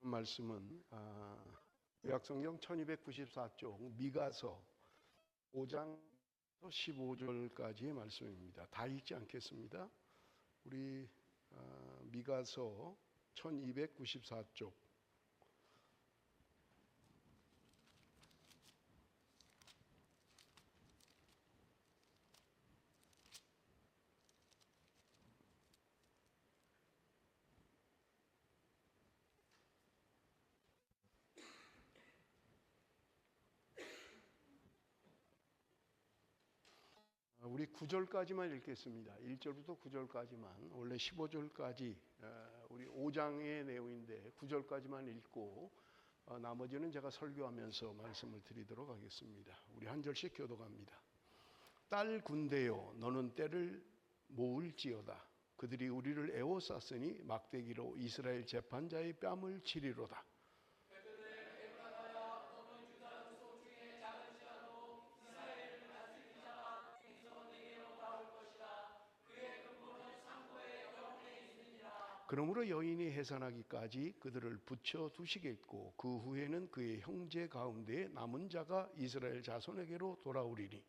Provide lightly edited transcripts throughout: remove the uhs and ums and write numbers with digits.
말씀은 구약성경 1294쪽 미가서 5장 15절까지의 말씀입니다. 다 읽지 않겠습니다. 우리 미가서 1294쪽 우리 9절까지만 읽겠습니다. 1절부터 9절까지만. 원래 15절까지 우리 5장의 내용인데 9절까지만 읽고 나머지는 제가 설교하면서 말씀을 드리도록 하겠습니다. 우리 한 절씩 교독합니다. 딸 군대여, 너는 때를 모을지어다. 그들이 우리를 애워쌌으니 막대기로 이스라엘 재판자의 뺨을 치리로다. 그러므로 여인이 해산하기까지 그들을 붙여 두시겠고 그 후에는 그의 형제 가운데 남은 자가 이스라엘 자손에게로 돌아오리니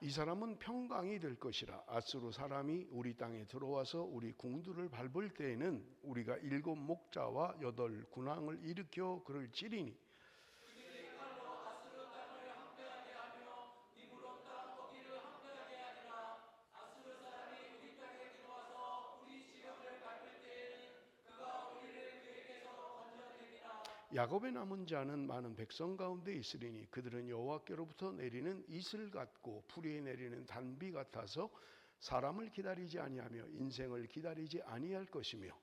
이 사람은 평강이 될 것이라. 아수르 사람이 우리 땅에 들어와서 우리 궁들을 밟을 때에는 우리가 7 목자와 8 군왕을 일으켜 그를 찌리니 야곱의 남은 자는 많은 백성 가운데 있으리니 그들은 여호와께로부터 내리는 이슬 같고 풀이에 내리는 단비 같아서 사람을 기다리지 아니하며 인생을 기다리지 아니할 것이며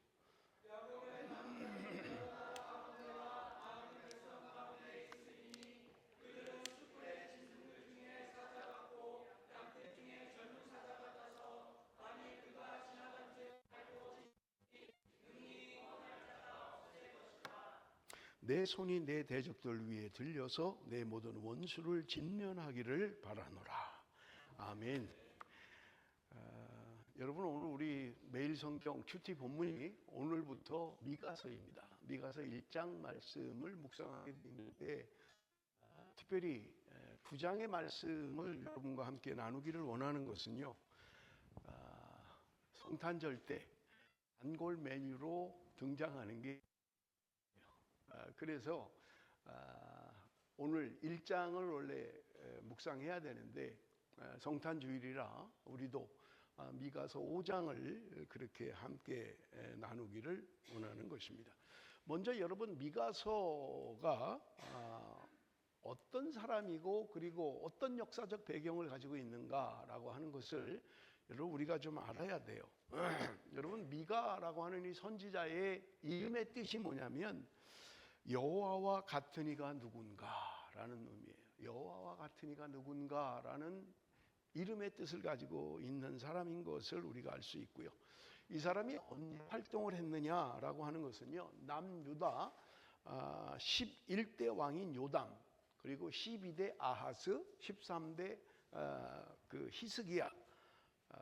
내 손이 내 대적들 위에 들려서 내 모든 원수를 진면하기를 바라노라. 아멘. 여러분, 오늘 우리 매일 성경 큐티 본문이 오늘부터 미가서입니다. 미가서 1장 말씀을 묵상하게 되는데 특별히 9장의 말씀을 여러분과 함께 나누기를 원하는 것은요, 성탄절 때 단골 메뉴로 등장하는 게 그래서 오늘 1장을 원래 묵상해야 되는데 성탄주일이라 우리도 미가서 5장을 그렇게 함께 나누기를 원하는 것입니다. 먼저 여러분, 미가서가 어떤 사람이고 그리고 어떤 역사적 배경을 가지고 있는가라고 하는 것을 여러분 우리가 좀 알아야 돼요. 여러분, 미가라고 하는 이 선지자의 이름의 뜻이 뭐냐면 여호와와 같은 이가 누군가라는 의미예요. 여호와와 같은 이가 누군가라는 이름의 뜻을 가지고 있는 사람인 것을 우리가 알 수 있고요. 이 사람이 언제 활동을 했느냐라고 하는 것은요, 남유다 11대 왕인 요담, 그리고 12대 아하스, 13대 그 히스기야,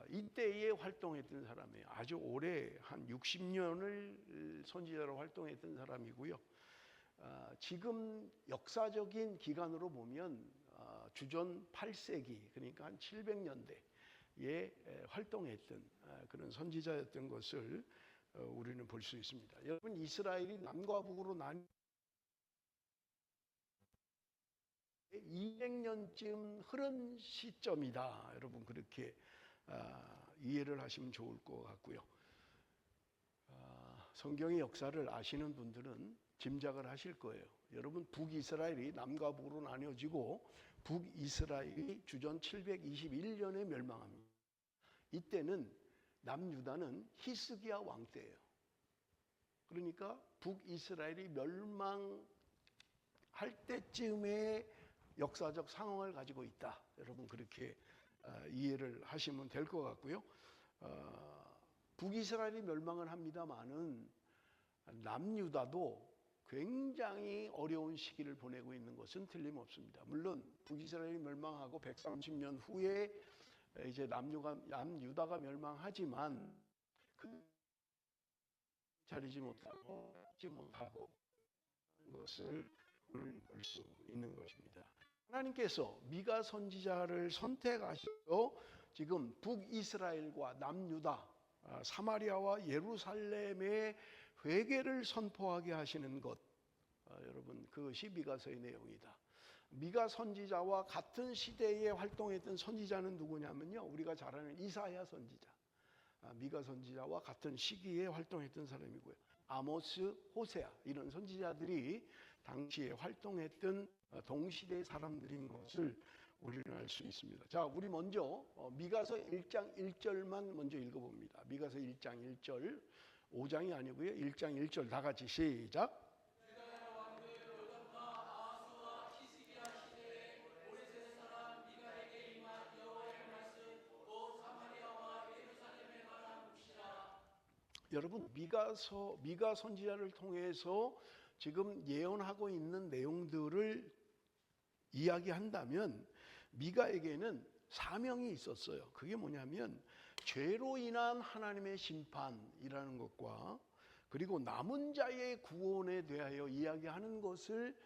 이때에 활동했던 사람이에요. 아주 오래 한 60년을 선지자로 활동했던 사람이고요. 지금 역사적인 기간으로 보면 주전 8세기, 그러니까 한 700년대에 활동했던 그런 선지자였던 것을 우리는 볼 수 있습니다. 여러분, 이스라엘이 남과 북으로 200년쯤 흐른 시점이다. 여러분, 그렇게 이해를 하시면 좋을 것 같고요. 성경의 역사를 아시는 분들은 짐작을 하실 거예요. 여러분, 북이스라엘이 남과 북으로 나뉘어지고 북이스라엘이 주전 721년에 멸망합니다. 이때는 남유다는 히스기야 왕 때예요. 그러니까 북이스라엘이 멸망할 때쯤에 역사적 상황을 가지고 있다. 여러분, 그렇게 이해를 하시면 될 것 같고요. 북이스라엘이 멸망을 합니다마는 남유다도 굉장히 어려운 시기를 보내고 있는 것은 틀림없습니다. 물론 북이스라엘이 멸망하고 130년 후에 이제 남유다가 멸망하지만 자리지 못하고 하지 못하고 것을 볼 수 있는 것입니다. 하나님께서 미가 선지자를 선택하시고 지금 북이스라엘과 남유다, 사마리아와 예루살렘의 회개를 선포하게 하시는 것, 여러분 그것이 미가서의 내용이다. 미가 선지자와 같은 시대에 활동했던 선지자는 누구냐면요, 우리가 잘 아는 이사야 선지자, 미가 선지자와 같은 시기에 활동했던 사람이고요. 아모스, 호세아 이런 선지자들이 당시에 활동했던 동시대 사람들인 것을 우리는 알 수 있습니다. 자, 우리 먼저 미가서 1장 1절만 먼저 읽어봅니다. 미가서 1장 1절, 5장이 아니고요. 1장 1절 다 같이 시작. 여러분, 미가 선지자를 통해서 지금 예언하고 있는 내용들을 이야기한다면 미가에게는 사명이 있었어요. 그게 뭐냐면 죄로 인한 하나님의 심판이라는 것과 그리고 남은 자의 구원에 대하여 이야기하는 것을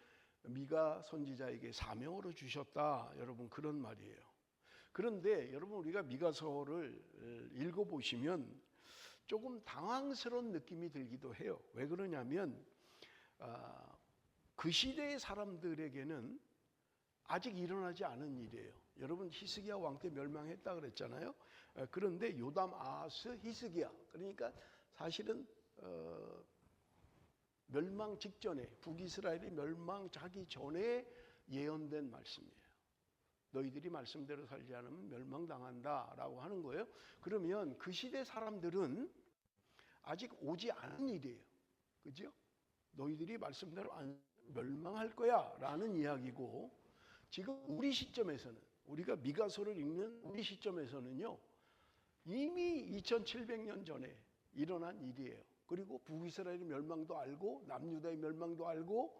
미가 선지자에게 사명으로 주셨다. 여러분, 그런 말이에요. 그런데 여러분, 우리가 미가서를 읽어보시면 조금 당황스러운 느낌이 들기도 해요. 왜 그러냐면 그 시대의 사람들에게는 아직 일어나지 않은 일이에요. 여러분, 히스기야 왕 때 멸망했다 그랬잖아요. 그런데 요담, 아하스, 히스기야, 그러니까 사실은 멸망 직전에, 북이스라엘이 멸망하기 전에 예언된 말씀이에요. 너희들이 말씀대로 살지 않으면 멸망당한다라고 하는 거예요. 그러면 그 시대 사람들은 아직 오지 않은 일이에요. 그죠? 너희들이 말씀대로 안 멸망할 거야 라는 이야기고, 지금 우리 시점에서는, 우리가 미가서를 읽는 우리 시점에서는요, 이미 2700년 전에 일어난 일이에요. 그리고 북이스라엘의 멸망도 알고 남유다의 멸망도 알고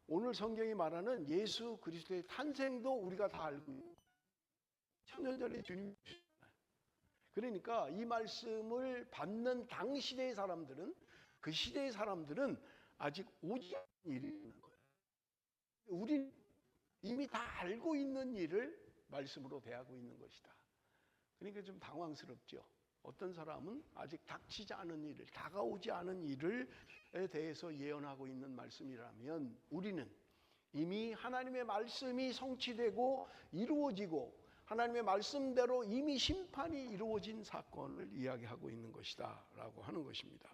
오늘 성경이 말하는 예수 그리스도의 탄생도 우리가 다 알고, 천년 전에 주님, 그러니까 이 말씀을 받는 당시대의 사람들은, 그 시대의 사람들은 아직 오지 않은 일이 있는 거예요. 우린 이미 다 알고 있는 일을 말씀으로 대하고 있는 것이다. 그러니까 좀 당황스럽죠. 어떤 사람은 아직 닥치지 않은 일을, 다가오지 않은 일에 대해서 예언하고 있는 말씀이라면, 우리는 이미 하나님의 말씀이 성취되고 이루어지고 하나님의 말씀대로 이미 심판이 이루어진 사건을 이야기하고 있는 것이다 라고 하는 것입니다.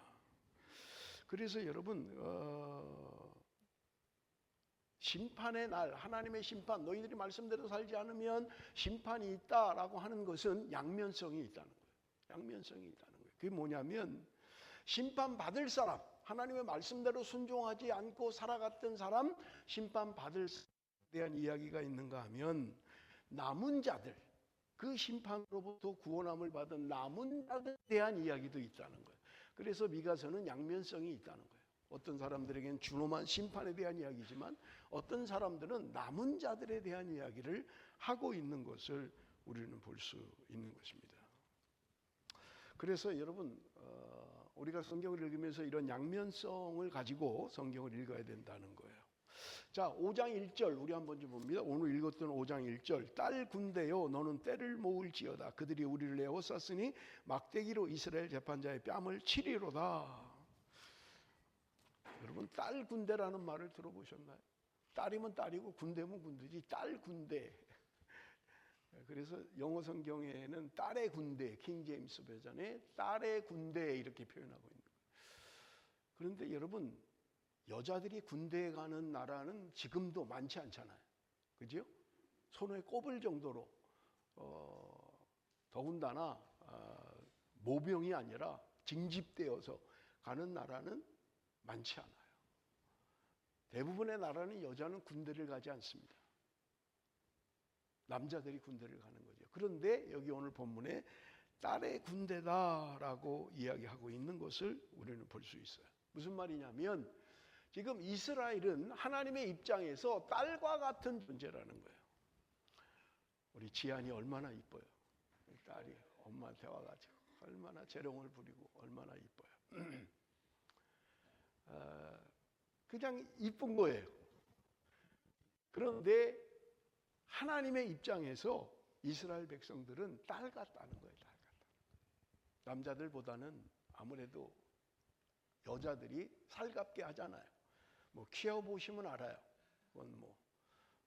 그래서 여러분, 심판의 날, 하나님의 심판, 너희들이 말씀대로 살지 않으면 심판이 있다라고 하는 것은 양면성이 있다는 거예요. 양면성이 있다는 거예요. 그게 뭐냐면, 심판받을 사람, 하나님의 말씀대로 순종하지 않고 살아갔던 사람, 심판받을 사람에 대한 이야기가 있는가 하면, 남은 자들, 그 심판으로부터 구원함을 받은 남은 자들에 대한 이야기도 있다는 거예요. 그래서 미가서는 양면성이 있다는 거예요. 어떤 사람들에게는 준엄한 심판에 대한 이야기지만 어떤 사람들은 남은 자들에 대한 이야기를 하고 있는 것을 우리는 볼 수 있는 것입니다. 그래서 여러분, 우리가 성경을 읽으면서 이런 양면성을 가지고 성경을 읽어야 된다는 거예요. 자, 5장 1절 우리 한번 좀 봅니다. 오늘 읽었던 5장 1절. 딸 군대여, 너는 때를 모을지어다. 그들이 우리를 에워쌌으니 막대기로 이스라엘 재판자의 뺨을 치리로다. 여러분, 딸 군대라는 말을 들어보셨나요? 딸이면 딸이고 군대면 군대지, 딸 군대. 그래서 영어 성경에는 딸의 군대, 킹 제임스 버전에 딸의 군대 이렇게 표현하고 있는 거예요. 그런데 여러분, 여자들이 군대에 가는 나라는 지금도 많지 않잖아요. 그죠? 손에 꼽을 정도로 더군다나 모병이 아니라 징집되어서 가는 나라는 많지 않아요. 대부분의 나라는 여자는 군대를 가지 않습니다. 남자들이 군대를 가는 거죠. 그런데 여기 오늘 본문에 딸의 군대다라고 이야기하고 있는 것을 우리는 볼 수 있어요. 무슨 말이냐면, 지금 이스라엘은 하나님의 입장에서 딸과 같은 존재라는 거예요. 우리 지안이 얼마나 이뻐요. 딸이 엄마한테 와가지고 얼마나 재롱을 부리고 얼마나 이뻐요. 그냥 이쁜 거예요. 그런데 하나님의 입장에서 이스라엘 백성들은 딸 같다는 거예요. 딸 같다. 남자들보다는 아무래도 여자들이 살갑게 하잖아요. 뭐 키워보시면 알아요. 그건 뭐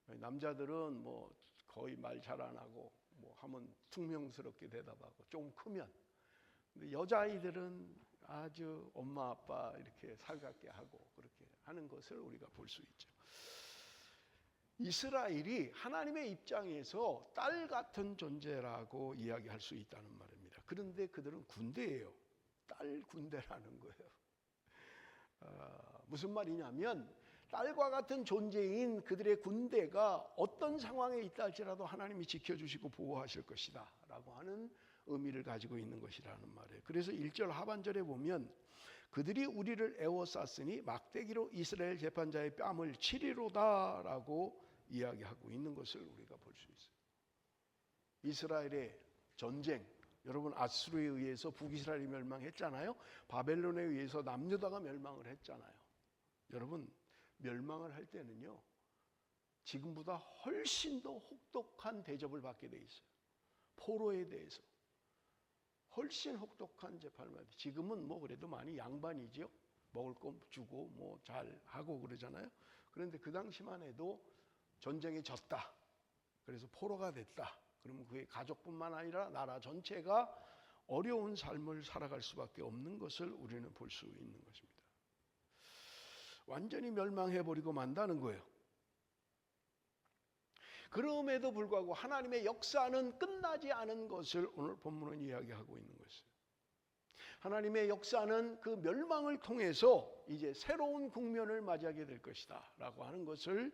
남자들은 뭐 거의 말 잘 안 하고 뭐 하면 퉁명스럽게 대답하고 좀 크면, 근데 여자아이들은 아주 엄마 아빠 이렇게 살갑게 하고 그렇게 하는 것을 우리가 볼 수 있죠. 이스라엘이 하나님의 입장에서 딸 같은 존재라고 이야기할 수 있다는 말입니다. 그런데 그들은 군대예요. 딸 군대라는 거예요. 무슨 말이냐면 딸과 같은 존재인 그들의 군대가 어떤 상황에 있다 할지라도 하나님이 지켜주시고 보호하실 것이다 라고 하는 의미를 가지고 있는 것이라는 말이에요. 그래서 1절 하반절에 보면 그들이 우리를 애워쌌으니 막대기로 이스라엘 재판자의 뺨을 치리로다 라고 이야기하고 있는 것을 우리가 볼 수 있어요. 이스라엘의 전쟁, 여러분 아수르에 의해서 북이스라엘이 멸망했잖아요. 바벨론에 의해서 남유다가 멸망을 했잖아요. 여러분 멸망을 할 때는요, 지금보다 훨씬 더 혹독한 대접을 받게 돼 있어요. 포로에 대해서 훨씬 혹독한 재판을 받아요. 지금은 뭐 그래도 많이 양반이죠. 먹을 거 주고 뭐 잘 하고 그러잖아요. 그런데 그 당시만 해도 전쟁에 졌다, 그래서 포로가 됐다, 그러면 그의 가족뿐만 아니라 나라 전체가 어려운 삶을 살아갈 수밖에 없는 것을 우리는 볼 수 있는 것입니다. 완전히 멸망해버리고 만다는 거예요. 그럼에도 불구하고 하나님의 역사는 끝나지 않은 것을 오늘 본문은 이야기하고 있는 것이에요. 하나님의 역사는 그 멸망을 통해서 이제 새로운 국면을 맞이하게 될 것이다 라고 하는 것을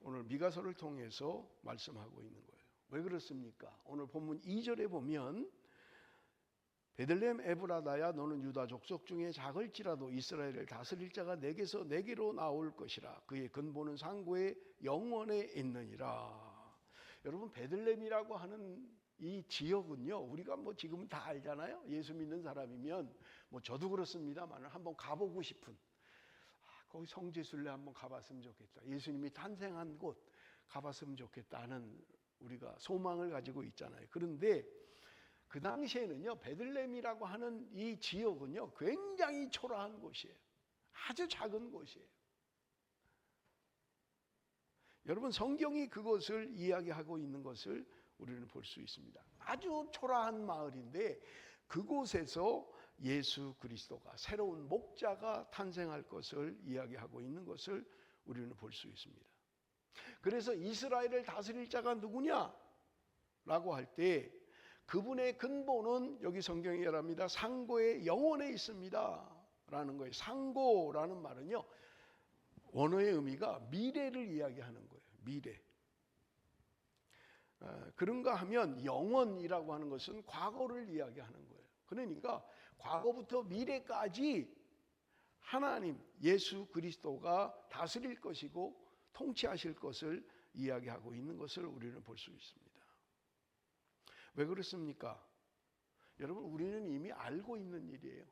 오늘 미가서를 통해서 말씀하고 있는 거예요. 왜 그렇습니까? 오늘 본문 2절에 보면 베들레헴 에브라다야 너는 유다 족속 중에 작을지라도 이스라엘을 다스릴 자가 내게서 내게로 나올 것이라. 그의 근본은 상고의 영원에 있느니라. 여러분 베들레헴이라고 하는 이 지역은요, 우리가 뭐 지금은 다 알잖아요. 예수 믿는 사람이면 뭐 저도 그렇습니다만 한번 가보고 싶은, 거기 성지순례 한번 가봤으면 좋겠다, 예수님이 탄생한 곳 가봤으면 좋겠다는 우리가 소망을 가지고 있잖아요. 그런데 그 당시에는요, 베들레헴이라고 하는 이 지역은요 굉장히 초라한 곳이에요. 아주 작은 곳이에요. 여러분 성경이 그것을 이야기하고 있는 것을 우리는 볼 수 있습니다. 아주 초라한 마을인데 그곳에서 예수 그리스도가, 새로운 목자가 탄생할 것을 이야기하고 있는 것을 우리는 볼 수 있습니다. 그래서 이스라엘을 다스릴 자가 누구냐 라고 할 때 그분의 근본은 여기 성경이 말합니다. 상고의 영혼에 있습니다 라는 거예요. 상고라는 말은요, 원어의 의미가 미래를 이야기하는 거예요. 미래. 그런가 하면 영원이라고 하는 것은 과거를 이야기하는 거예요. 그러니까 과거부터 미래까지 하나님 예수 그리스도가 다스릴 것이고 통치하실 것을 이야기하고 있는 것을 우리는 볼 수 있습니다. 왜 그렇습니까? 여러분 우리는 이미 알고 있는 일이에요.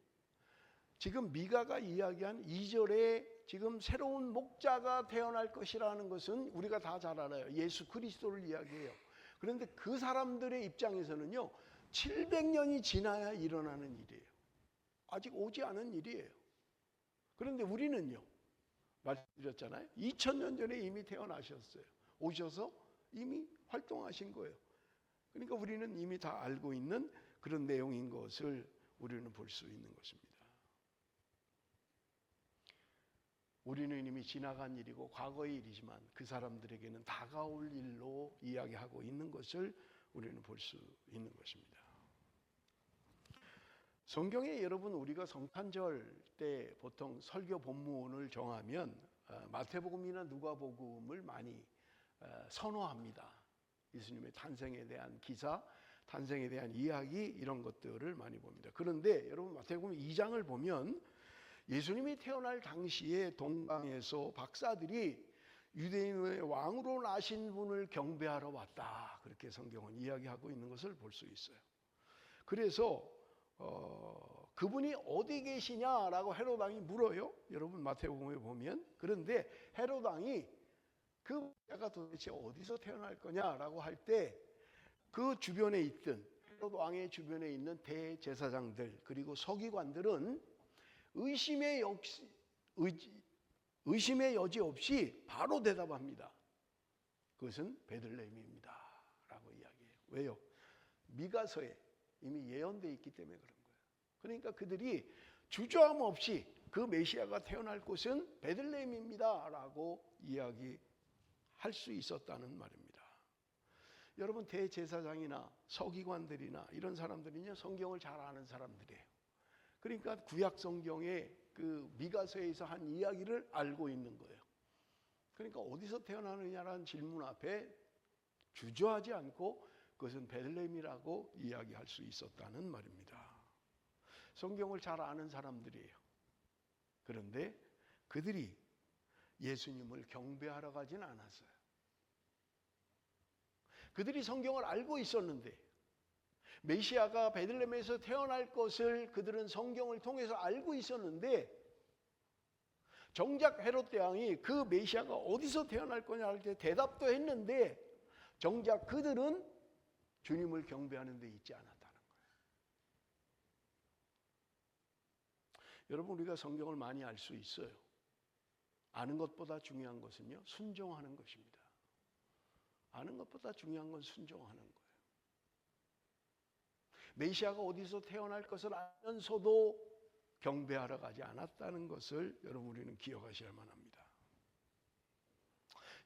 지금 미가가 이야기한 2절에 지금 새로운 목자가 태어날 것이라는 것은 우리가 다 잘 알아요. 예수 그리스도를 이야기해요. 그런데 그 사람들의 입장에서는요 700년이 지나야 일어나는 일이에요. 아직 오지 않은 일이에요. 그런데 우리는요, 말씀드렸잖아요, 2000년 전에 이미 태어나셨어요. 오셔서 이미 활동하신 거예요. 그러니까 우리는 이미 다 알고 있는 그런 내용인 것을 우리는 볼 수 있는 것입니다. 우리는 이미 지나간 일이고 과거의 일이지만 그 사람들에게는 다가올 일로 이야기하고 있는 것을 우리는 볼 수 있는 것입니다. 성경에 여러분 우리가 성탄절 때 보통 설교 본문을 정하면 마태복음이나 누가복음을 많이 선호합니다. 예수님의 탄생에 대한 기사, 탄생에 대한 이야기, 이런 것들을 많이 봅니다. 그런데 여러분 마태복음 2장을 보면 예수님이 태어날 당시에 동방에서 박사들이 유대인의 왕으로 나신 분을 경배하러 왔다. 그렇게 성경은 이야기하고 있는 것을 볼 수 있어요. 그래서 그분이 어디 계시냐라고 헤롯 왕이 물어요. 여러분 마태복음에 보면. 그런데 헤롯 왕이 그 자가 도대체 어디서 태어날 거냐라고 할 때 그 주변에 있던 헤롯 왕의 주변에 있는 대제사장들 그리고 서기관들은 의심의 여지 없이 바로 대답합니다. 그것은 베들레헴입니다 라고 이야기해요. 왜요? 미가서에 이미 예언되어 있기 때문에 그런 거예요. 그러니까 그들이 주저함 없이 그 메시아가 태어날 곳은 베들레헴입니다 라고 이야기할 수 있었다는 말입니다. 여러분 대제사장이나 서기관들이나 이런 사람들은요 성경을 잘 아는 사람들이에요. 그러니까 구약 성경의 그 미가서에서 한 이야기를 알고 있는 거예요. 그러니까 어디서 태어나느냐라는 질문 앞에 주저하지 않고 그것은 베들레헴이라고 이야기할 수 있었다는 말입니다. 성경을 잘 아는 사람들이에요. 그런데 그들이 예수님을 경배하러 가진 않았어요. 그들이 성경을 알고 있었는데 메시아가 베들레헴에서 태어날 것을 그들은 성경을 통해서 알고 있었는데 정작 헤롯 대왕이 그 메시아가 어디서 태어날 거냐 할 때 대답도 했는데 정작 그들은 주님을 경배하는 데 있지 않았다는 거예요. 여러분 우리가 성경을 많이 알 수 있어요. 아는 것보다 중요한 것은요 순종하는 것입니다. 아는 것보다 중요한 건 순종하는 거예요. 메시아가 어디서 태어날 것을 알면서도 경배하러 가지 않았다는 것을 여러분 우리는 기억하셔야만 합니다.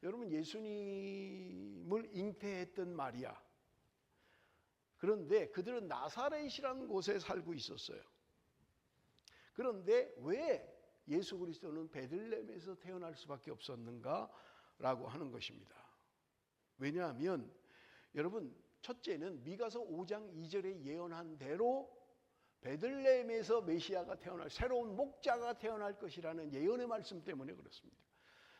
여러분 예수님을 잉태했던 마리아, 그런데 그들은 나사렛이라는 곳에 살고 있었어요. 그런데 왜 예수 그리스도는 베들레헴에서 태어날 수밖에 없었는가라고 하는 것입니다. 왜냐하면 여러분 첫째는 미가서 5장 2절에 예언한 대로 베들레헴에서 메시아가 태어날 새로운 목자가 태어날 것이라는 예언의 말씀 때문에 그렇습니다.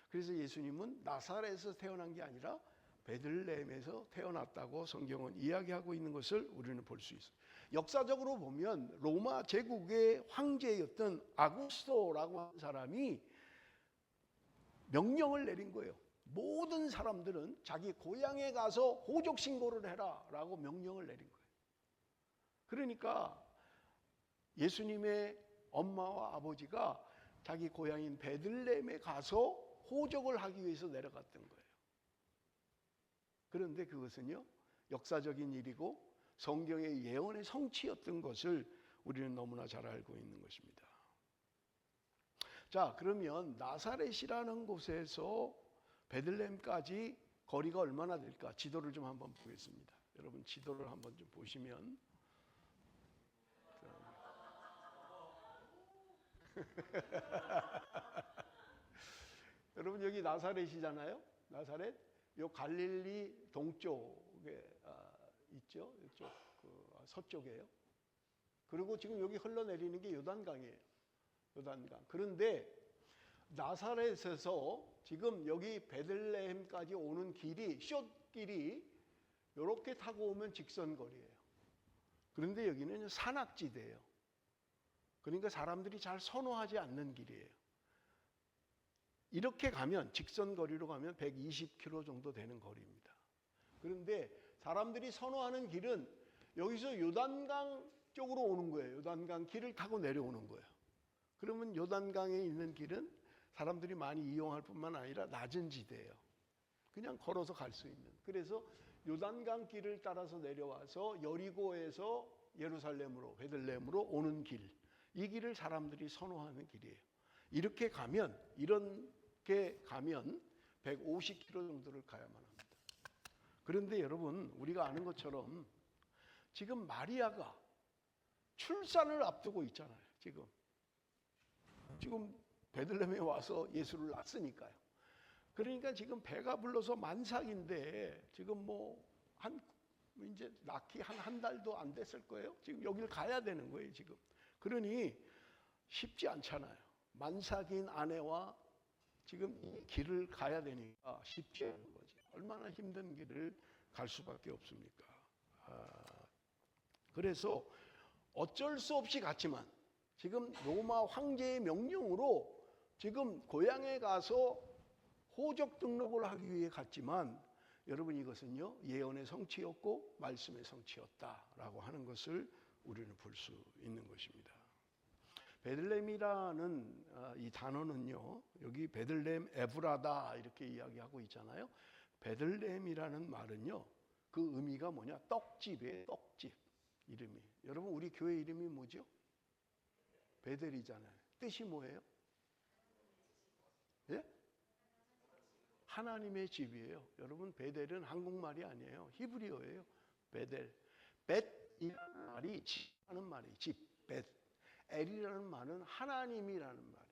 그래서 예수님은 나사렛에서 태어난 게 아니라 베들레헴에서 태어났다고 성경은 이야기하고 있는 것을 우리는 볼 수 있어요. 역사적으로 보면 로마 제국의 황제였던 아구스토라고 하는 사람이 명령을 내린 거예요. 모든 사람들은 자기 고향에 가서 호적 신고를 해라 라고 명령을 내린 거예요. 그러니까 예수님의 엄마와 아버지가 자기 고향인 베들레헴에 가서 호적을 하기 위해서 내려갔던 거예요. 그런데 그것은요 역사적인 일이고 성경의 예언의 성취였던 것을 우리는 너무나 잘 알고 있는 것입니다. 자, 그러면 나사렛이라는 곳에서 베들레헴까지 거리가 얼마나 될까? 지도를 좀 한번 보겠습니다. 여러분 지도를 한번 좀 보시면 여러분 여기 나사렛이잖아요. 나사렛 요 갈릴리 동쪽에 있죠. 이쪽 서쪽에요. 그리고 지금 여기 흘러내리는 게 요단강이에요. 요단강. 그런데 나사렛에서 지금 여기 베들레헴까지 오는 길이 숏길이 이렇게 타고 오면 직선거리예요. 그런데 여기는 산악지대예요. 그러니까 사람들이 잘 선호하지 않는 길이에요. 이렇게 가면 직선거리로 가면 120km 정도 되는 거리입니다. 그런데 사람들이 선호하는 길은 여기서 요단강 쪽으로 오는 거예요. 요단강 길을 타고 내려오는 거예요. 그러면 요단강에 있는 길은 사람들이 많이 이용할 뿐만 아니라 낮은 지대예요. 그냥 걸어서 갈 수 있는. 그래서 요단강 길을 따라서 내려와서 여리고에서 예루살렘으로 베들레헴으로 오는 길. 이 길을 사람들이 선호하는 길이에요. 이렇게 가면 150km 정도를 가야만 합니다. 그런데 여러분 우리가 아는 것처럼 지금 마리아가 출산을 앞두고 있잖아요. 지금 베들레헴에 와서 예수를 낳았으니까요. 그러니까 지금 배가 불러서 만삭인데 지금 이제 낳기 한 달도 안 됐을 거예요. 지금 여기를 가야 되는 거예요. 지금. 그러니 쉽지 않잖아요. 만삭인 아내와 지금 이 길을 가야 되니까 쉽지 않은 거지. 얼마나 힘든 길을 갈 수밖에 없습니까? 그래서 어쩔 수 없이 갔지만 지금 로마 황제의 명령으로 지금 고향에 가서 호적 등록을 하기 위해 갔지만 여러분 이것은요 예언의 성취였고 말씀의 성취였다라고 하는 것을 우리는 볼 수 있는 것입니다. 베들레헴이라는 이 단어는요 여기 베들레헴 에브라다 이렇게 이야기하고 있잖아요. 베들레헴이라는 말은요 그 의미가 뭐냐? 떡집이에요. 떡집 이름이. 여러분 우리 교회 이름이 뭐죠? 베델이잖아요. 뜻이 뭐예요? 예? 하나님의 집이에요. 여러분 베델은 한국말이 아니에요. 히브리어예요. 베델. 벳이라는 말이 집이라는 말이에요. 집. 벳. 엘이라는 말은 하나님이라는 말이에요.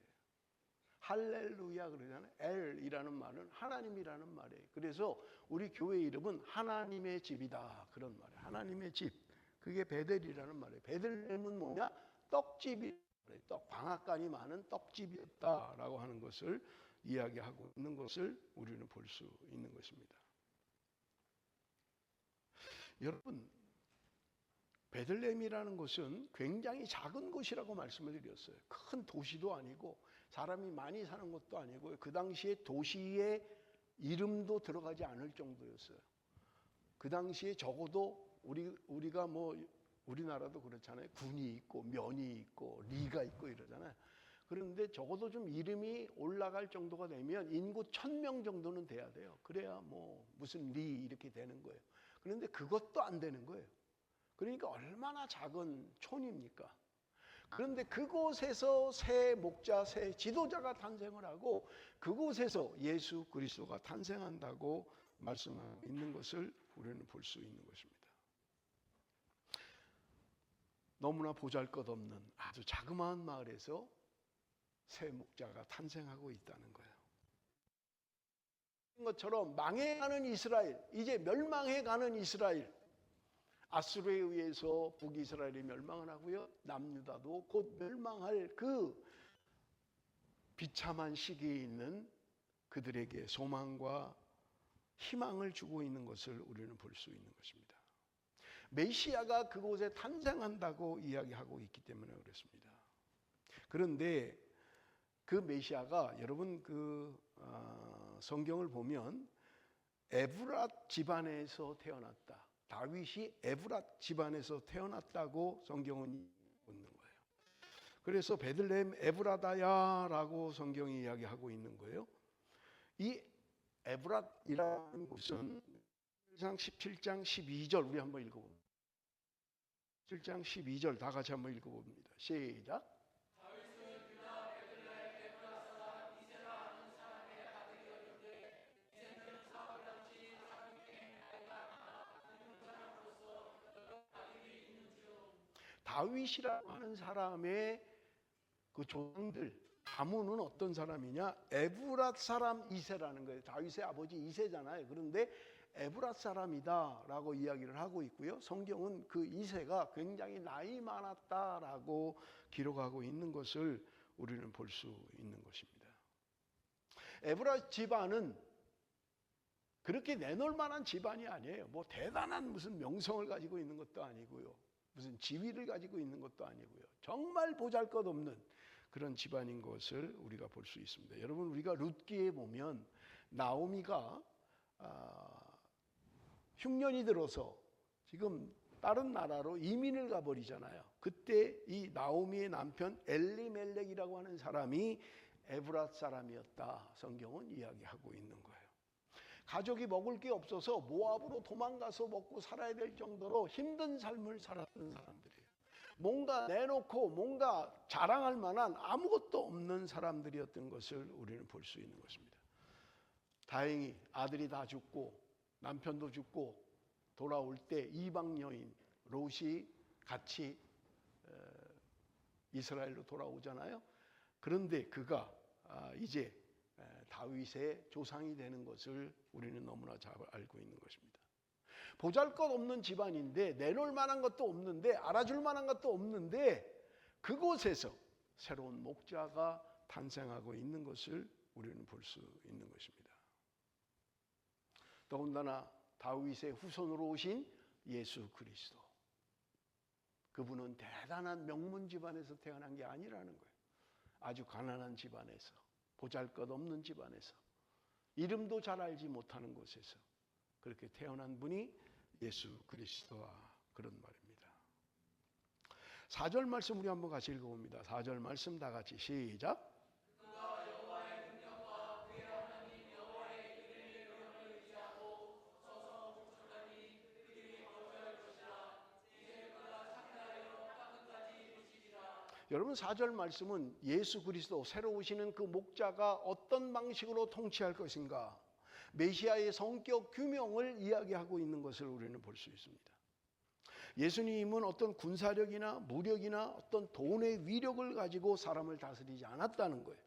할렐루야 그러잖아요. 엘이라는 말은 하나님이라는 말이에요. 그래서 우리 교회 이름은 하나님의 집이다 그런 말이에요. 하나님의 집. 그게 베델이라는 말이에요. 베들레헴은 뭐냐? 떡집이. 떡 방앗간이 많은 떡집이었다라고 하는 것을 이야기하고 있는 것을 우리는 볼 수 있는 것입니다. 여러분 베들레헴이라는 곳은 굉장히 작은 곳이라고 말씀을 드렸어요. 큰 도시도 아니고 사람이 많이 사는 것도 아니고 그 당시에 도시의 이름도 들어가지 않을 정도였어요. 그 당시에 적어도 우리가 뭐 우리나라도 그렇잖아요. 군이 있고 면이 있고 리가 있고 이러잖아요. 그런데 적어도 좀 이름이 올라갈 정도가 되면 인구 1000명 정도는 돼야 돼요. 그래야 뭐 무슨 리 이렇게 되는 거예요. 그런데 그것도 안 되는 거예요. 그러니까 얼마나 작은 촌입니까? 그런데 그곳에서 새 목자, 새 지도자가 탄생을 하고 그곳에서 예수 그리스도가 탄생한다고 말씀하고 있는 것을 우리는 볼 수 있는 것입니다. 너무나 보잘것없는 아주 자그마한 마을에서 새 목자가 탄생하고 있다는 거예요. 것처럼 망해가는 이스라엘, 이제 멸망해가는 이스라엘, 아수르에 의해서 북이스라엘이 멸망을 하고요. 남유다도 곧 멸망할 그 비참한 시기에 있는 그들에게 소망과 희망을 주고 있는 것을 우리는 볼 수 있는 것입니다. 메시아가 그곳에 탄생한다고 이야기하고 있기 때문에 그렇습니다. 그런데 그 메시아가 여러분 성경을 보면 에브랏 집안에서 태어났다. 다윗이 에브랏 집안에서 태어났다고 성경은 묻는 거예요. 그래서 베들레헴 에브라다야라고 성경이 이야기하고 있는 거예요. 이 에브랏이라는 곳은 17장 12절 우리 한번 읽어봅니다. 7장 12절 다 같이 한번 읽어봅니다. 시작. 다윗이라고 하는 사람의 그 조상들 가문은 어떤 사람이냐? 에브랏 사람 이세라는 거예요. 다윗의 아버지 이세잖아요. 그런데 에브랏 사람이다라고 이야기를 하고 있고요. 성경은 그 이세가 굉장히 나이 많았다라고 기록하고 있는 것을 우리는 볼 수 있는 것입니다. 에브랏 집안은 그렇게 내놓을 만한 집안이 아니에요. 뭐 대단한 무슨 명성을 가지고 있는 것도 아니고요. 무슨 지위를 가지고 있는 것도 아니고요. 정말 보잘것없는 그런 집안인 것을 우리가 볼 수 있습니다. 여러분 우리가 룻기에 보면 나오미가 흉년이 들어서 지금 다른 나라로 이민을 가버리잖아요. 그때 이 나오미의 남편 엘리멜렉이라고 하는 사람이 에브랏 사람이었다. 성경은 이야기하고 있는 거예요. 가족이 먹을 게 없어서 모압으로 도망가서 먹고 살아야 될 정도로 힘든 삶을 살았던 사람들이에요. 뭔가 내놓고 뭔가 자랑할 만한 아무것도 없는 사람들이었던 것을 우리는 볼 수 있는 것입니다. 다행히 아들이 다 죽고 남편도 죽고 돌아올 때 이방 여인 롯이 같이 이스라엘로 돌아오잖아요. 그런데 그가 이제 다윗의 조상이 되는 것을 우리는 너무나 잘 알고 있는 것입니다. 보잘것없는 집안인데 내놓을 만한 것도 없는데 알아줄 만한 것도 없는데 그곳에서 새로운 목자가 탄생하고 있는 것을 우리는 볼 수 있는 것입니다. 더군다나 다윗의 후손으로 오신 예수 그리스도, 그분은 대단한 명문 집안에서 태어난 게 아니라는 거예요. 아주 가난한 집안에서, 보잘것없는 집안에서, 이름도 잘 알지 못하는 곳에서 그렇게 태어난 분이 예수 그리스도와 그런 말입니다. 4절 말씀 우리 한번 같이 읽어봅니다. 4절 말씀 다 같이 시작. 여러분, 4절 말씀은 예수 그리스도 새로 오시는 그 목자가 어떤 방식으로 통치할 것인가, 메시아의 성격 규명을 이야기하고 있는 것을 우리는 볼 수 있습니다. 예수님은 어떤 군사력이나 무력이나 어떤 돈의 위력을 가지고 사람을 다스리지 않았다는 거예요.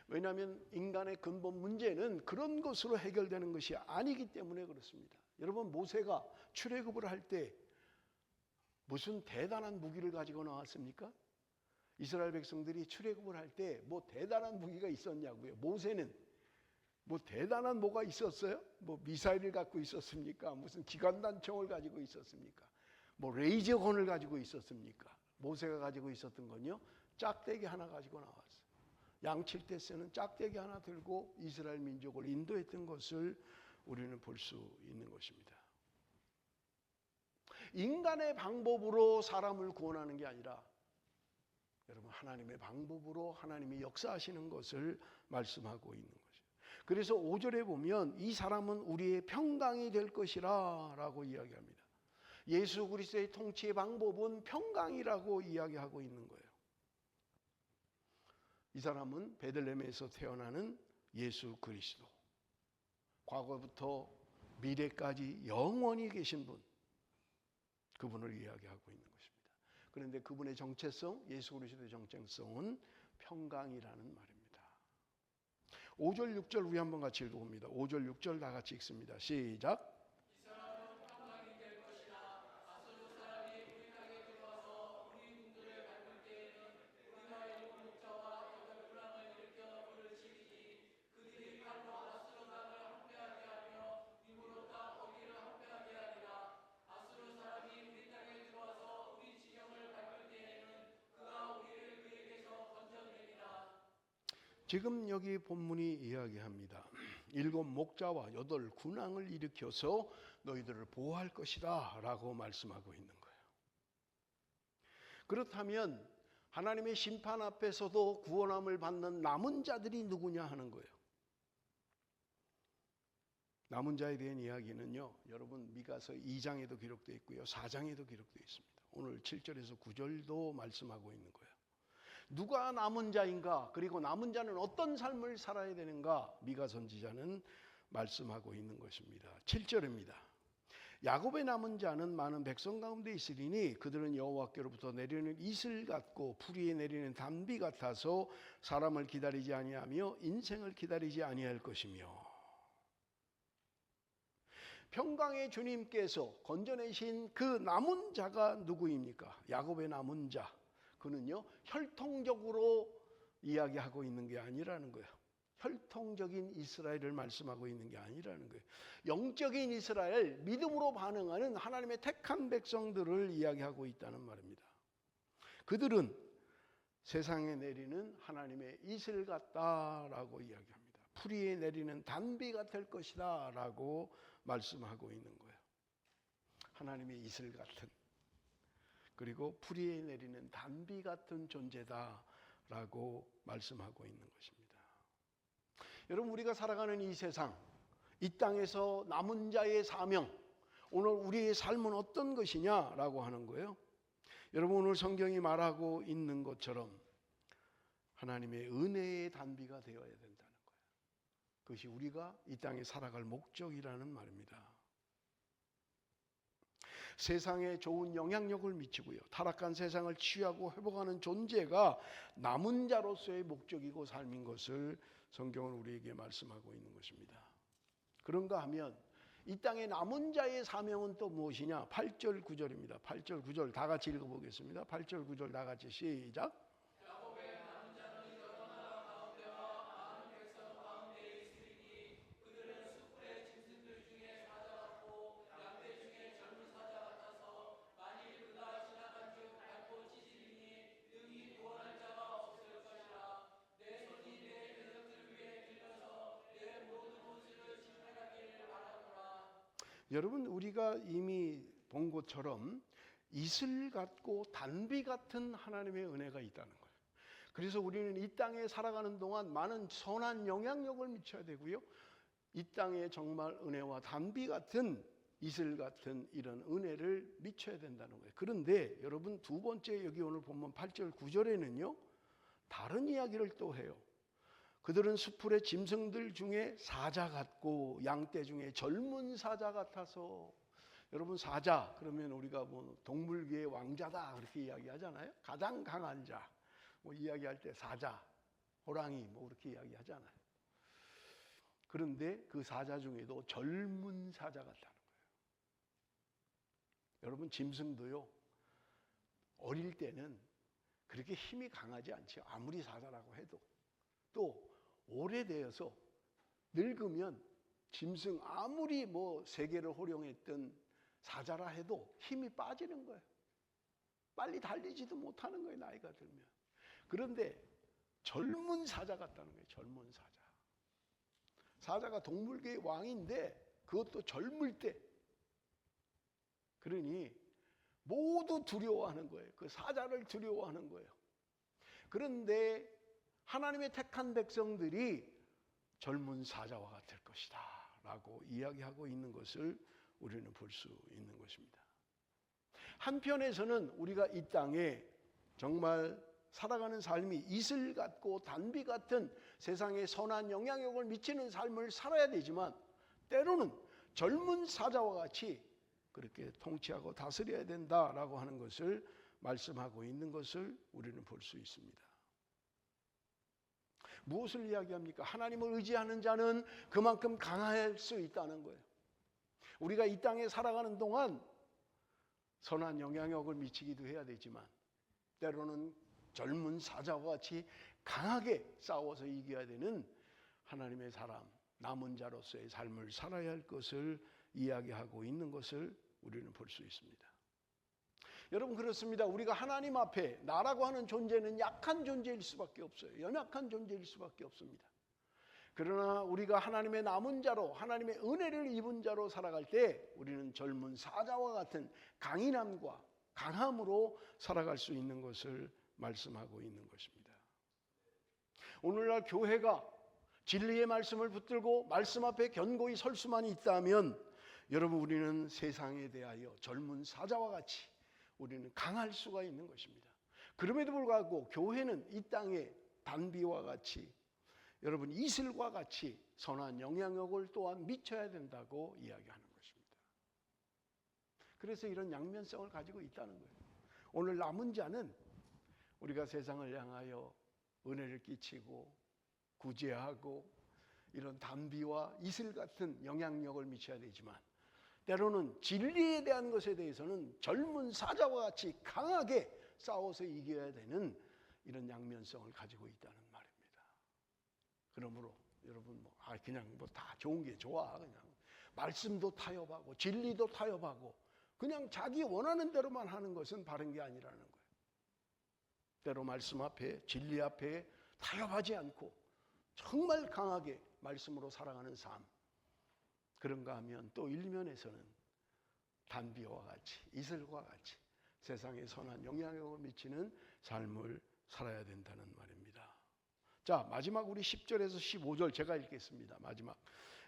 왜냐하면 인간의 근본 문제는 그런 것으로 해결되는 것이 아니기 때문에 그렇습니다. 여러분, 모세가 출애굽을 할 때 무슨 대단한 무기를 가지고 나왔습니까? 이스라엘 백성들이 출애굽을 할 때 뭐 대단한 무기가 있었냐고요. 모세는 뭐 대단한 뭐가 있었어요? 뭐 미사일을 갖고 있었습니까? 무슨 기관단총을 가지고 있었습니까? 뭐 레이저건을 가지고 있었습니까? 모세가 가지고 있었던 건요, 짝대기 하나 가지고 나왔어요. 양칠 때 쓰는 짝대기 하나 들고 이스라엘 민족을 인도했던 것을 우리는 볼 수 있는 것입니다. 인간의 방법으로 사람을 구원하는 게 아니라 여러분, 하나님의 방법으로 하나님이 역사하시는 것을 말씀하고 있는 것이죠. 그래서 5절에 보면 이 사람은 우리의 평강이 될 것이라 라고 이야기합니다. 예수 그리스도의 통치의 방법은 평강이라고 이야기하고 있는 거예요. 이 사람은 베들레헴에서 태어나는 예수 그리스도, 과거부터 미래까지 영원히 계신 분, 그분을 이야기하고 있는 것입니다. 그런데 그분의 정체성, 예수 그리스도의 정체성은 평강이라는 말입니다. 5절 6절 우리 한번 같이 읽어봅니다. 5절 6절 다 같이 읽습니다. 시작. 지금 여기 본문이 이야기합니다. 7 목자와 8 군왕을 일으켜서 너희들을 보호할 것이다 라고 말씀하고 있는 거예요. 그렇다면 하나님의 심판 앞에서도 구원함을 받는 남은 자들이 누구냐 하는 거예요. 남은 자에 대한 이야기는요, 여러분 미가서 2장에도 기록되어 있고요, 4장에도 기록되어 있습니다. 오늘 7절에서 9절도 말씀하고 있는 거예요. 누가 남은 자인가, 그리고 남은 자는 어떤 삶을 살아야 되는가, 미가 선지자는 말씀하고 있는 것입니다. 7절입니다. 야곱의 남은 자는 많은 백성 가운데 있으리니 그들은 여호와께로부터 내리는 이슬 같고 풀이에 내리는 단비 같아서 사람을 기다리지 아니하며 인생을 기다리지 아니할 것이며. 평강의 주님께서 건져내신 그 남은 자가 누구입니까? 야곱의 남은 자. 그는요, 혈통적으로 이야기하고 있는 게 아니라는 거예요. 혈통적인 이스라엘을 말씀하고 있는 게 아니라는 거예요. 영적인 이스라엘, 믿음으로 반응하는 하나님의 택한 백성들을 이야기하고 있다는 말입니다. 그들은 세상에 내리는 하나님의 이슬 같다라고 이야기합니다. 풀이에 내리는 단비가 될 것이다 라고 말씀하고 있는 거예요. 하나님의 이슬 같은, 그리고 풀이에 내리는 단비 같은 존재다라고 말씀하고 있는 것입니다. 여러분, 우리가 살아가는 이 세상, 이 땅에서 남은 자의 사명, 오늘 우리의 삶은 어떤 것이냐라고 하는 거예요. 여러분, 오늘 성경이 말하고 있는 것처럼 하나님의 은혜의 단비가 되어야 된다는 거예요. 그것이 우리가 이 땅에 살아갈 목적이라는 말입니다. 세상에 좋은 영향력을 미치고요, 타락한 세상을 치유하고 회복하는 존재가 남은 자로서의 목적이고 삶인 것을 성경은 우리에게 말씀하고 있는 것입니다. 그런가 하면 이 땅의 남은 자의 사명은 또 무엇이냐? 8절 9절입니다. 8절 9절 다 같이 읽어보겠습니다. 8절 9절 다 같이 시작. 야곱의 남은 자는 여러분, 우리가 이미 본 것처럼 이슬 같고 단비 같은 하나님의 은혜가 있다는 거예요. 그래서 우리는 이 땅에 살아가는 동안 많은 선한 영향력을 미쳐야 되고요, 이 땅에 정말 은혜와 단비 같은, 이슬 같은 이런 은혜를 미쳐야 된다는 거예요. 그런데 여러분, 두 번째 여기 오늘 보면 8절 9절에는요 다른 이야기를 또 해요. 그들은 수풀의 짐승들 중에 사자 같고 양떼 중에 젊은 사자 같아서. 여러분, 사자 그러면 우리가 뭐 동물계의 왕자다 그렇게 이야기하잖아요. 가장 강한 자 뭐 이야기할 때 사자, 호랑이 뭐 그렇게 이야기하잖아요. 그런데 그 사자 중에도 젊은 사자 같다는 거예요. 여러분, 짐승도요 어릴 때는 그렇게 힘이 강하지 않죠. 아무리 사자라고 해도. 또 오래되어서 늙으면 짐승 아무리 뭐 세계를 호령했던 사자라 해도 힘이 빠지는 거예요. 빨리 달리지도 못하는 거예요, 나이가 들면. 그런데 젊은 사자 같다는 거예요. 젊은 사자. 사자가 동물계의 왕인데 그것도 젊을 때. 그러니 모두 두려워하는 거예요. 그 사자를 두려워하는 거예요. 그런데 하나님의 택한 백성들이 젊은 사자와 같을 것이다 라고 이야기하고 있는 것을 우리는 볼 수 있는 것입니다. 한편에서는 우리가 이 땅에 정말 살아가는 삶이 이슬 같고 단비 같은 세상에 선한 영향력을 미치는 삶을 살아야 되지만, 때로는 젊은 사자와 같이 그렇게 통치하고 다스려야 된다라고 하는 것을 말씀하고 있는 것을 우리는 볼 수 있습니다. 무엇을 이야기합니까? 하나님을 의지하는 자는 그만큼 강할 수 있다는 거예요. 우리가 이 땅에 살아가는 동안 선한 영향력을 미치기도 해야 되지만, 때로는 젊은 사자와 같이 강하게 싸워서 이겨야 되는 하나님의 사람, 남은 자로서의 삶을 살아야 할 것을 이야기하고 있는 것을 우리는 볼 수 있습니다. 여러분, 그렇습니다. 우리가 하나님 앞에 나라고 하는 존재는 약한 존재일 수밖에 없어요. 연약한 존재일 수밖에 없습니다. 그러나 우리가 하나님의 남은 자로, 하나님의 은혜를 입은 자로 살아갈 때 우리는 젊은 사자와 같은 강인함과 강함으로 살아갈 수 있는 것을 말씀하고 있는 것입니다. 오늘날 교회가 진리의 말씀을 붙들고 말씀 앞에 견고히 설 수만 있다면, 여러분, 우리는 세상에 대하여 젊은 사자와 같이 우리는 강할 수가 있는 것입니다. 그럼에도 불구하고 교회는 이 땅의 단비와 같이, 여러분, 이슬과 같이 선한 영향력을 또한 미쳐야 된다고 이야기하는 것입니다. 그래서 이런 양면성을 가지고 있다는 거예요. 오늘 남은 자는 우리가 세상을 향하여 은혜를 끼치고 구제하고 이런 단비와 이슬 같은 영향력을 미쳐야 되지만, 때로는 진리에 대한 것에 대해서는 젊은 사자와 같이 강하게 싸워서 이겨야 되는 이런 양면성을 가지고 있다는 말입니다. 그러므로 여러분, 그냥 다 좋은 게 좋아, 그냥 말씀도 타협하고 진리도 타협하고 그냥 자기 원하는 대로만 하는 것은 바른 게 아니라는 거예요. 때로 말씀 앞에, 진리 앞에 타협하지 않고 정말 강하게 말씀으로 살아가는 삶, 그런가 하면 또 일면에서는 단비와 같이, 이슬과 같이 세상에 선한 영향력을 미치는 삶을 살아야 된다는 말입니다. 자, 마지막 우리 10절에서 15절 제가 읽겠습니다. 마지막.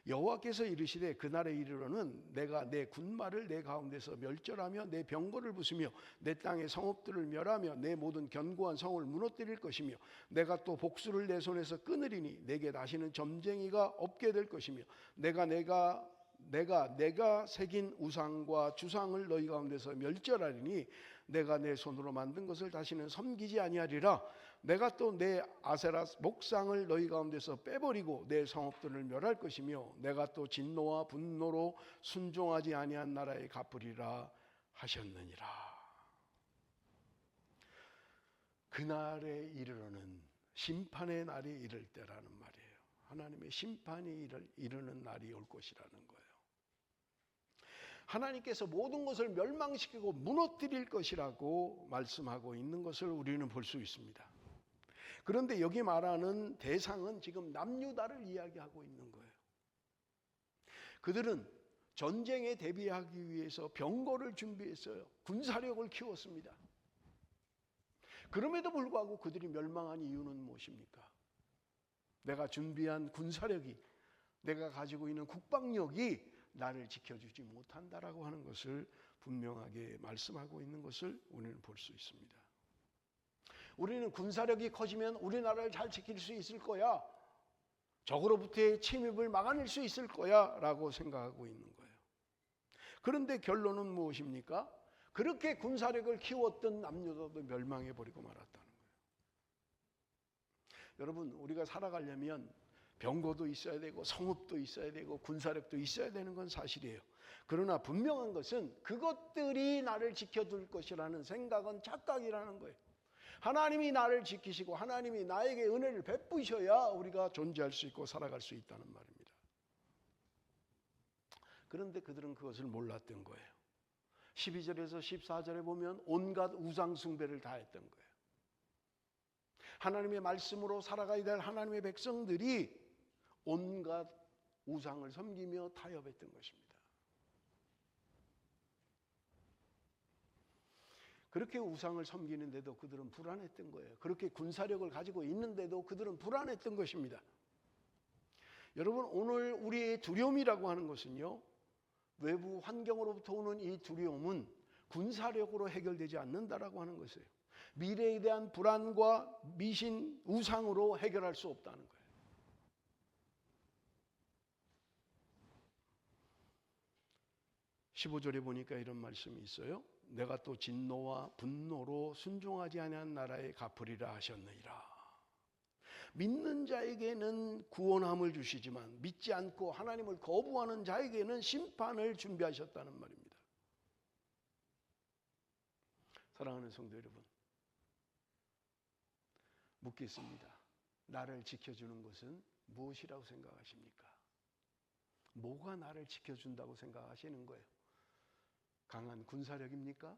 여호와께서 이르시되 그날에 이르러는 내가 내 군마를 내 가운데서 멸절하며 내 병거를 부수며 내 땅의 성읍들을 멸하며 내 모든 견고한 성을 무너뜨릴 것이며 내가 또 복수를 내 손에서 끊으리니 내게 다시는 점쟁이가 없게 될 것이며 내가 새긴 우상과 주상을 너희 가운데서 멸절하리니 내가 내 손으로 만든 것을 다시는 섬기지 아니하리라. 내가 또 내 아세라 목상을 너희 가운데서 빼버리고 내 성읍들을 멸할 것이며 내가 또 진노와 분노로 순종하지 아니한 나라에 갚으리라 하셨느니라. 그날에 이르러는 심판의 날이 이를 때라는 말이에요. 하나님의 심판이 이르는 날이 올 것이라는 거예요. 하나님께서 모든 것을 멸망시키고 무너뜨릴 것이라고 말씀하고 있는 것을 우리는 볼 수 있습니다. 그런데 여기 말하는 대상은 지금 남유다를 이야기하고 있는 거예요. 그들은 전쟁에 대비하기 위해서 병거를 준비했어요. 군사력을 키웠습니다. 그럼에도 불구하고 그들이 멸망한 이유는 무엇입니까? 내가 준비한 군사력이, 내가 가지고 있는 국방력이 나를 지켜주지 못한다라고 하는 것을 분명하게 말씀하고 있는 것을 우리는 볼 수 있습니다. 우리는 군사력이 커지면 우리나라를 잘 지킬 수 있을 거야, 적으로부터의 침입을 막아낼 수 있을 거야 라고 생각하고 있는 거예요. 그런데 결론은 무엇입니까? 그렇게 군사력을 키웠던 남유다도 멸망해버리고 말았다는 거예요. 여러분, 우리가 살아가려면 병거도 있어야 되고 성읍도 있어야 되고 군사력도 있어야 되는 건 사실이에요. 그러나 분명한 것은 그것들이 나를 지켜줄 것이라는 생각은 착각이라는 거예요. 하나님이 나를 지키시고 하나님이 나에게 은혜를 베푸셔야 우리가 존재할 수 있고 살아갈 수 있다는 말입니다. 그런데 그들은 그것을 몰랐던 거예요. 12절에서 14절에 보면 온갖 우상 숭배를 다 했던 거예요. 하나님의 말씀으로 살아가야 될 하나님의 백성들이 온갖 우상을 섬기며 타협했던 것입니다. 그렇게 우상을 섬기는데도 그들은 불안했던 거예요. 그렇게 군사력을 가지고 있는데도 그들은 불안했던 것입니다. 여러분, 오늘 우리의 두려움이라고 하는 것은요, 외부 환경으로부터 오는 이 두려움은 군사력으로 해결되지 않는다라고 하는 것이에요. 미래에 대한 불안과 미신, 우상으로 해결할 수 없다는 거예요. (15절에) 보니까 이런 말씀이 있어요. 내가 또 진노와 분노로 순종하지 아니한 나라에 갚으리라 하셨느니라. 믿는 자에게는 구원함을 주시지만 믿지 않고 하나님을 거부하는 자에게는 심판을 준비하셨다는 말입니다. 사랑하는 성도 여러분, 묻겠습니다. 나를 지켜주는 것은 무엇이라고 생각하십니까? 뭐가 나를 지켜준다고 생각하시는 거예요? 강한 군사력입니까?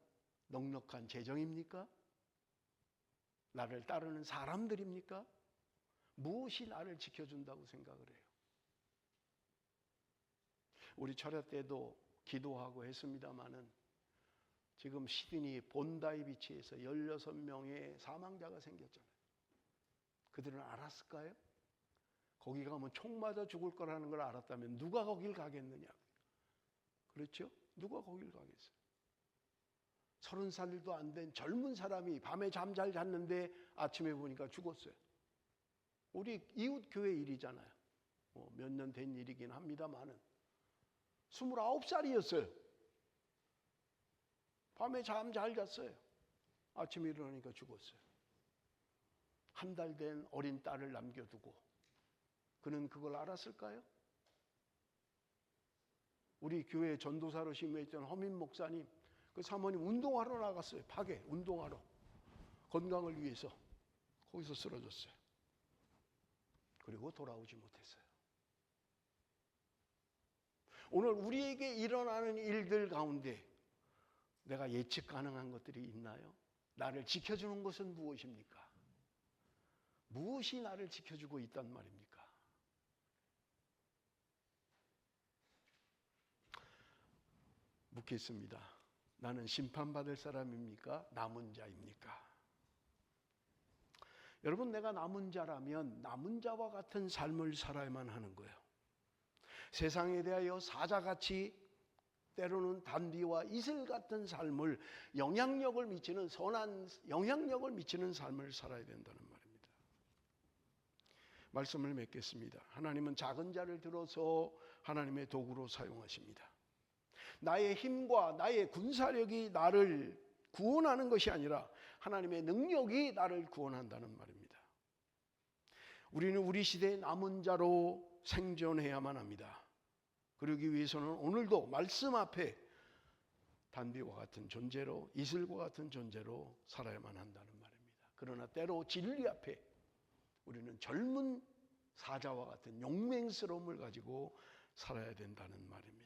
넉넉한 재정입니까? 나를 따르는 사람들입니까? 무엇이 나를 지켜준다고 생각을 해요? 우리 철야 때도 기도하고 했습니다마는 지금 시드니 본다이 비치에서 16명의 사망자가 생겼잖아요. 그들은 알았을까요? 거기 가면 총 맞아 죽을 거라는 걸 알았다면 누가 거길 가겠느냐? 그렇죠? 누가 거길 가겠어요? 30살도 안 된 젊은 사람이 밤에 잠 잘 잤는데 아침에 보니까 죽었어요. 우리 이웃 교회 일이잖아요. 몇 년 된 일이긴 합니다만은 29살이었어요. 밤에 잠 잘 잤어요. 아침에 일어나니까 죽었어요. 한 달 된 어린 딸을 남겨두고 그는 그걸 알았을까요? 우리 교회 전도사로 심해있던 허민 목사님, 그 사모님 운동하러 나갔어요. 밖에 운동하러, 건강을 위해서. 거기서 쓰러졌어요. 그리고 돌아오지 못했어요. 오늘 우리에게 일어나는 일들 가운데 내가 예측 가능한 것들이 있나요? 나를 지켜주는 것은 무엇입니까? 무엇이 나를 지켜주고 있단 말입니까? 묻겠습니다. 나는 심판받을 사람입니까? 남은 자입니까? 여러분, 내가 남은 자라면 남은 자와 같은 삶을 살아야만 하는 거예요. 세상에 대하여 사자같이 때로는 단비와 이슬 같은 삶을, 영향력을 미치는 선한 영향력을 미치는 삶을 살아야 된다는 말입니다. 말씀을 맺겠습니다. 하나님은 작은 자를 들어서 하나님의 도구로 사용하십니다. 나의 힘과 나의 군사력이 나를 구원하는 것이 아니라 하나님의 능력이 나를 구원한다는 말입니다. 우리는 우리 시대의 남은 자로 생존해야만 합니다. 그러기 위해서는 오늘도 말씀 앞에 단비와 같은 존재로, 이슬과 같은 존재로 살아야만 한다는 말입니다. 그러나 때로 진리 앞에 우리는 젊은 사자와 같은 용맹스러움을 가지고 살아야 된다는 말입니다.